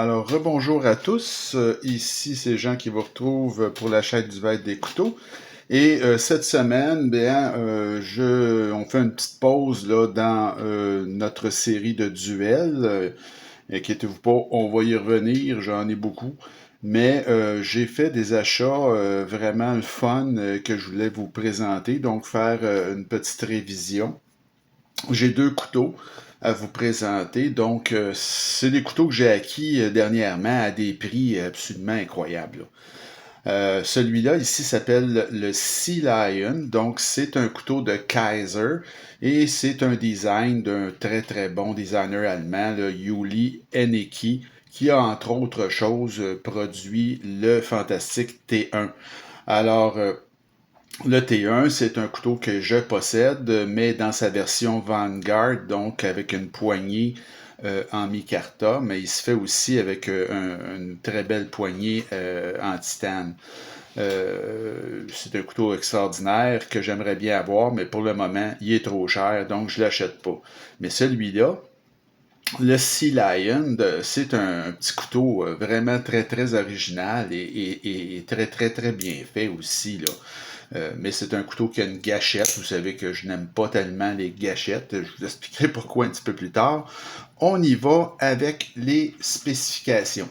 Alors, rebonjour à tous. Ici, c'est Jean qui vous retrouve pour la chaîne du Maître des couteaux. Et cette semaine, on fait une petite pause là dans notre série de duels. Inquiétez-vous pas, on va y revenir. J'en ai beaucoup. Mais j'ai fait des achats vraiment le fun que je voulais vous présenter. Donc, faire une petite révision. J'ai deux couteaux à vous présenter. Donc, c'est des couteaux que j'ai acquis dernièrement à des prix absolument incroyables. Celui-là ici s'appelle le Sea Lion. Donc, c'est un couteau de Kaiser et c'est un design d'un très très bon designer allemand, le Juli Hennecke, qui a entre autres choses produit le fantastique T1. Alors, le T1, c'est un couteau que je possède, mais dans sa version Vanguard, donc avec une poignée en micarta, mais il se fait aussi avec une très belle poignée en titane. C'est un couteau extraordinaire que j'aimerais bien avoir, mais pour le moment, il est trop cher, donc je ne l'achète pas. Mais celui-là, le Sea Lion, c'est un petit couteau vraiment très très original et très très très bien fait aussi là. Mais c'est un couteau qui a une gâchette. Vous savez que je n'aime pas tellement les gâchettes. Je vous expliquerai pourquoi un petit peu plus tard. On y va avec les spécifications.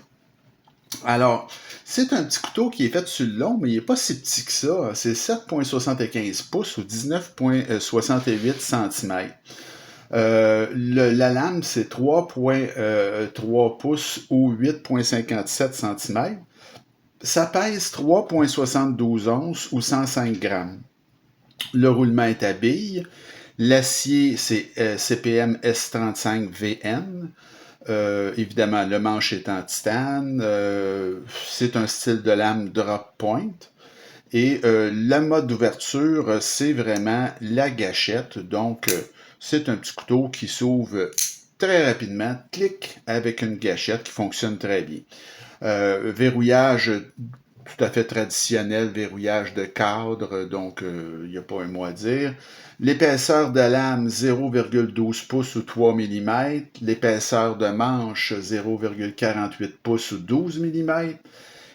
Alors, c'est un petit couteau qui est fait sur le long, mais il n'est pas si petit que ça. C'est 7,75 pouces ou 19,68 cm. La lame, c'est 3,3 pouces ou 8,57 cm. Ça pèse 3,72 onces ou 105 grammes. Le roulement est à billes. L'acier, c'est CPM S35VN. Évidemment, le manche est en titane. C'est un style de lame drop point. Et la mode d'ouverture, c'est vraiment la gâchette. Donc, c'est un petit couteau qui s'ouvre très rapidement, clic, avec une gâchette qui fonctionne très bien. Verrouillage tout à fait traditionnel, verrouillage de cadre, donc il n'y a pas un mot à dire. L'épaisseur de lame 0,12 pouces ou 3 mm. L'épaisseur de manche 0,48 pouces ou 12 mm.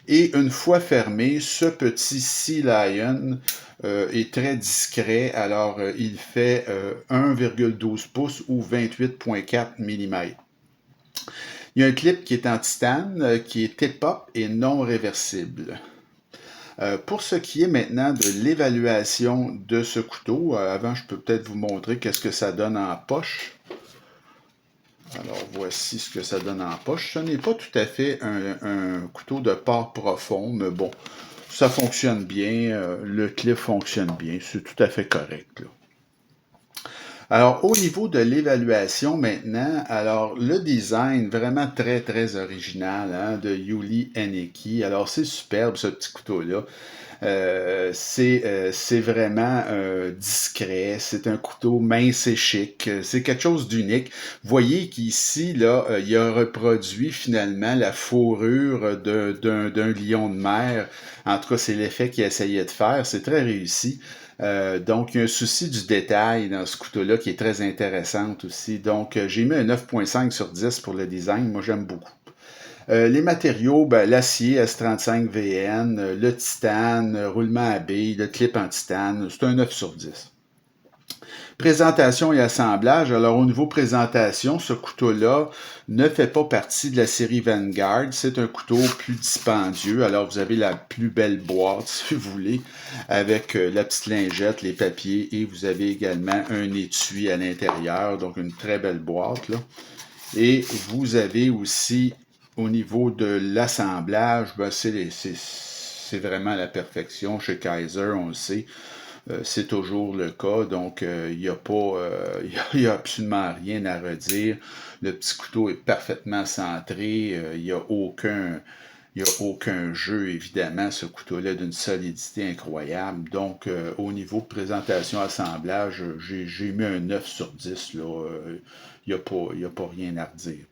Et une fois fermé, ce petit Sea Lion est très discret. Alors, il fait 1,12 pouces ou 28,4 mm. Il y a un clip qui est en titane, qui est hip-hop et non réversible. Pour ce qui est maintenant de l'évaluation de ce couteau, avant je peux peut-être vous montrer qu'est-ce que ça donne en poche. Alors voici ce que ça donne en poche. Ce n'est pas tout à fait un couteau de port profond, mais bon, ça fonctionne bien, le clip fonctionne bien, c'est tout à fait correct là. Alors, au niveau de l'évaluation maintenant, alors le design vraiment très très original hein, de Juli Hennecke. Alors c'est superbe ce petit couteau-là. C'est vraiment discret, c'est un couteau mince et chic, c'est quelque chose d'unique. Vous voyez qu'ici, là, il a reproduit finalement la fourrure d'un lion de mer. En tout cas, c'est l'effet qu'il essayait de faire, c'est très réussi. Donc, il y a un souci du détail dans ce couteau-là qui est très intéressant aussi. Donc, j'ai mis un 9,5 sur 10 pour le design. Moi, j'aime beaucoup. Les matériaux, ben, l'acier S35VN, le titane, roulement à billes, le clip en titane, c'est un 9 sur 10. Présentation et assemblage. Alors, au niveau présentation, ce couteau-là ne fait pas partie de la série Vanguard. C'est un couteau plus dispendieux. Alors, vous avez la plus belle boîte, si vous voulez, avec la petite lingette, les papiers, et vous avez également un étui à l'intérieur. Donc, une très belle boîte, là. Et vous avez aussi, au niveau de l'assemblage, ben c'est vraiment la perfection. Chez Kaiser, on le sait, c'est toujours le cas. Donc, il n'y a pas, y a absolument rien à redire. Le petit couteau est parfaitement centré. Il n'y a aucun... Il n'y a aucun jeu, évidemment, ce couteau-là d'une solidité incroyable. Donc, au niveau de présentation, assemblage, j'ai mis un 9 sur 10. Là. Il n'y a pas rien à redire.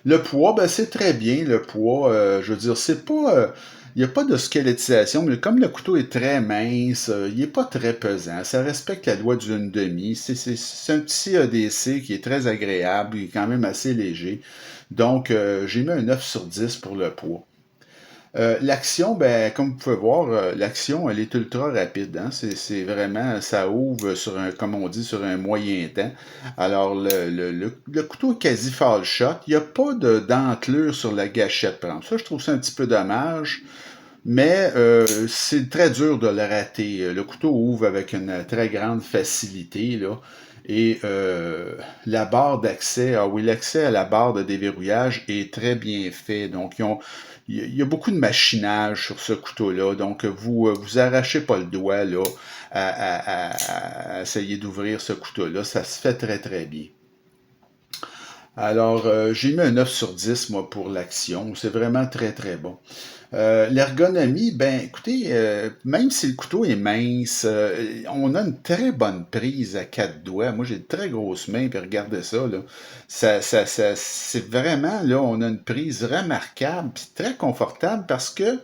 Le poids, ben, c'est très bien, le poids. Je veux dire, c'est pas... Il n'y a pas de squelettisation, mais comme le couteau est très mince, il n'est pas très pesant. Ça respecte la loi du 1,5. C'est un petit ADC qui est très agréable, il est quand même assez léger. Donc, j'ai mis un 9 sur 10 pour le poids. L'action, ben, comme vous pouvez voir, l'action, elle est ultra rapide. Hein? C'est vraiment, ça ouvre sur un, comme on dit, sur un moyen temps. Alors, le couteau est quasi fall shot. Il n'y a pas de dentelure sur la gâchette, par exemple. Ça, je trouve ça un petit peu dommage. Mais c'est très dur de le rater. Le couteau ouvre avec une très grande facilité, là. Et la barre d'accès, ah oui, l'accès à la barre de déverrouillage est très bien fait. Donc, il y a beaucoup de machinage sur ce couteau-là. Donc, vous arrachez pas le doigt là, à essayer d'ouvrir ce couteau-là. Ça se fait très, très bien. Alors, j'ai mis un 9 sur 10, moi, pour l'action. C'est vraiment très, très bon. L'ergonomie, ben écoutez, même si le couteau est mince, on a une très bonne prise à quatre doigts. Moi, j'ai de très grosses mains, puis regardez ça, là. C'est vraiment, là, on a une prise remarquable, puis très confortable parce que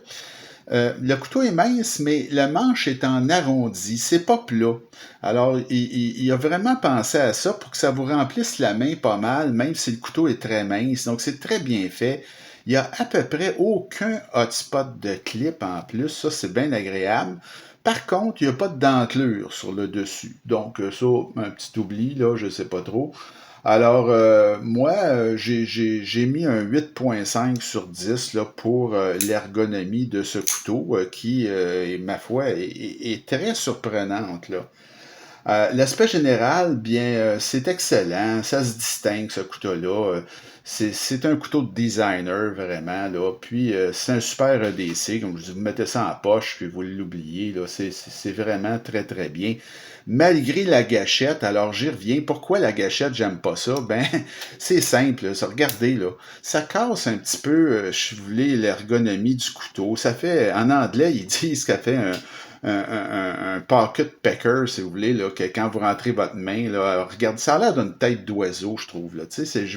le couteau est mince, mais le manche est en arrondi, c'est pas plat. Alors, il a vraiment pensé à ça pour que ça vous remplisse la main pas mal, même si le couteau est très mince. Donc, c'est très bien fait. Il n'y a à peu près aucun hotspot de clip en plus. Ça, c'est bien agréable. Par contre, il n'y a pas de dentelure sur le dessus. Donc, ça, un petit oubli, là, je ne sais pas trop. Alors, moi, j'ai mis un 8,5 sur 10 là, pour l'ergonomie de ce couteau qui, ma foi, est très surprenante. Là. L'aspect général, bien, c'est excellent. Ça se distingue, ce couteau-là. C'est un couteau de designer, vraiment. Là. Puis, c'est un super EDC. Comme je dis, vous mettez ça en poche, puis vous l'oubliez. Là. C'est vraiment très, très bien. Malgré la gâchette, alors j'y reviens. Pourquoi la gâchette, j'aime pas ça? Ben, c'est simple. Là. Regardez, là. Ça casse un petit peu, si vous voulez, l'ergonomie du couteau. Ça fait, en anglais, ils disent qu'elle fait un pocket pecker, si vous voulez, là, que quand vous rentrez votre main, là, regarde, ça a l'air d'une tête d'oiseau, je trouve. Là.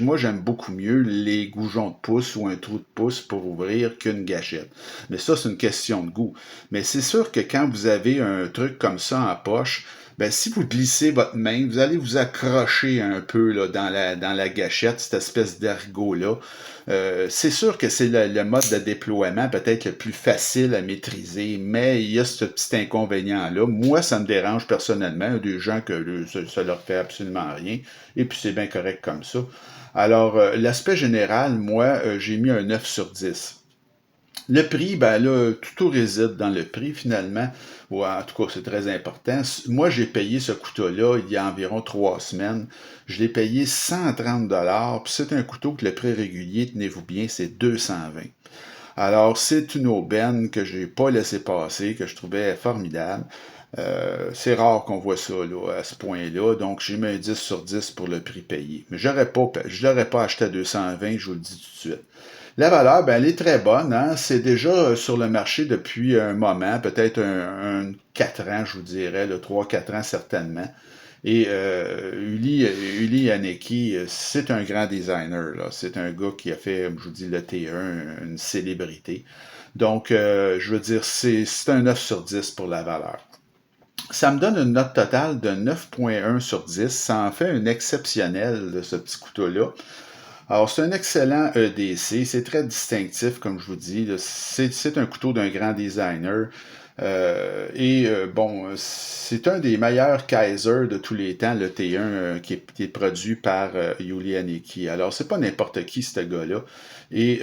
Moi, j'aime beaucoup mieux les goujons de pouce ou un trou de pouce pour ouvrir qu'une gâchette. Mais ça, c'est une question de goût. Mais c'est sûr que quand vous avez un truc comme ça en poche, ben, si vous glissez votre main, vous allez vous accrocher un peu là, dans la gâchette, cette espèce d'ergot-là. C'est sûr que c'est le mode de déploiement peut-être le plus facile à maîtriser, mais il y a ce petit inconvénient-là. Moi, ça me dérange personnellement. Il y a des gens que ça leur fait absolument rien, et puis c'est bien correct comme ça. Alors, l'aspect général, moi, j'ai mis un 9 sur 10. Le prix, ben là, tout réside dans le prix finalement. Ouais, en tout cas, c'est très important. Moi, j'ai payé ce couteau-là il y a environ 3 semaines. Je l'ai payé 130 puis c'est un couteau que le prix régulier, tenez-vous bien, c'est 220. Alors, c'est une aubaine que j'ai pas laissé passer, que je trouvais formidable. C'est rare qu'on voit ça là, à ce point-là, donc j'ai mis un 10 sur 10 pour le prix payé. Mais je l'aurais pas acheté à 220, je vous le dis tout de suite. La valeur, ben, elle est très bonne. Hein? C'est déjà sur le marché depuis un moment, peut-être un 4 ans, je vous dirais, 3-4 ans certainement. Et Uli Yanecki, c'est un grand designer. Là. C'est un gars qui a fait, je vous dis, le T1, une célébrité. Donc, je veux dire, c'est un 9 sur 10 pour la valeur. Ça me donne une note totale de 9,1 sur 10. Ça en fait un exceptionnel de ce petit couteau-là. Alors, c'est un excellent EDC. C'est très distinctif, comme je vous dis. C'est un couteau d'un grand designer. Bon, c'est un des meilleurs Kaiser de tous les temps, le T1 qui est produit par Yuli Aniki. Alors, c'est pas n'importe qui, ce gars-là. Et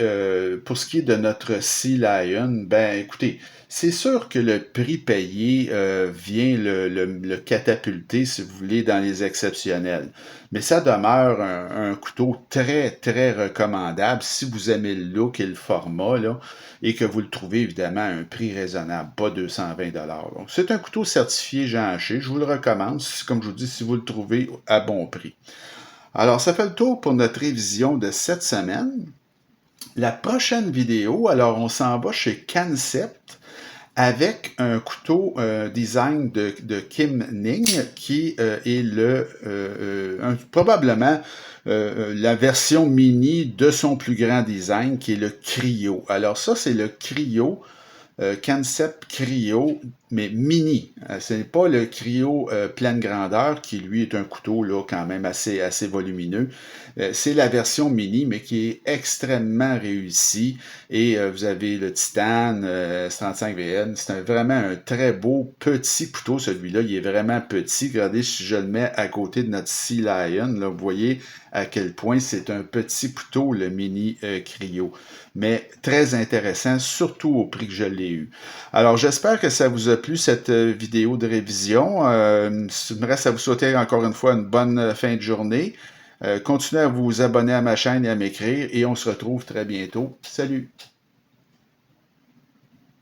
pour ce qui est de notre Sea Lion, ben écoutez, c'est sûr que le prix payé vient le catapulter, si vous voulez, dans les exceptionnels. Mais ça demeure un couteau très, très recommandable si vous aimez le look et le format, là, et que vous le trouvez évidemment à un prix raisonnable, pas 220 $. Donc, c'est un couteau certifié Jean Haché. Je vous le recommande, comme je vous dis, si vous le trouvez à bon prix. Alors, ça fait le tour pour notre révision de cette semaine. La prochaine vidéo, alors on s'en va chez Concept avec un couteau design de Kim Ning qui est probablement la version mini de son plus grand design qui est le Cryo. Alors ça, c'est le Cryo Concept Cryo, mais mini. Ce n'est pas le Cryo pleine grandeur, qui lui est un couteau là, quand même assez volumineux. C'est la version mini, mais qui est extrêmement réussie. Et vous avez le Titane S35VN. C'est vraiment un très beau petit couteau, celui-là. Il est vraiment petit. Regardez si je le mets à côté de notre Sea Lion. Là, vous voyez à quel point c'est un petit couteau, le mini Cryo. Mais très intéressant, surtout au prix que je l'ai eu. Alors, j'espère que ça vous a plu, cette vidéo de révision. Il me reste à vous souhaiter encore une fois une bonne fin de journée. Continuez à vous abonner à ma chaîne et à m'écrire, et on se retrouve très bientôt. Salut!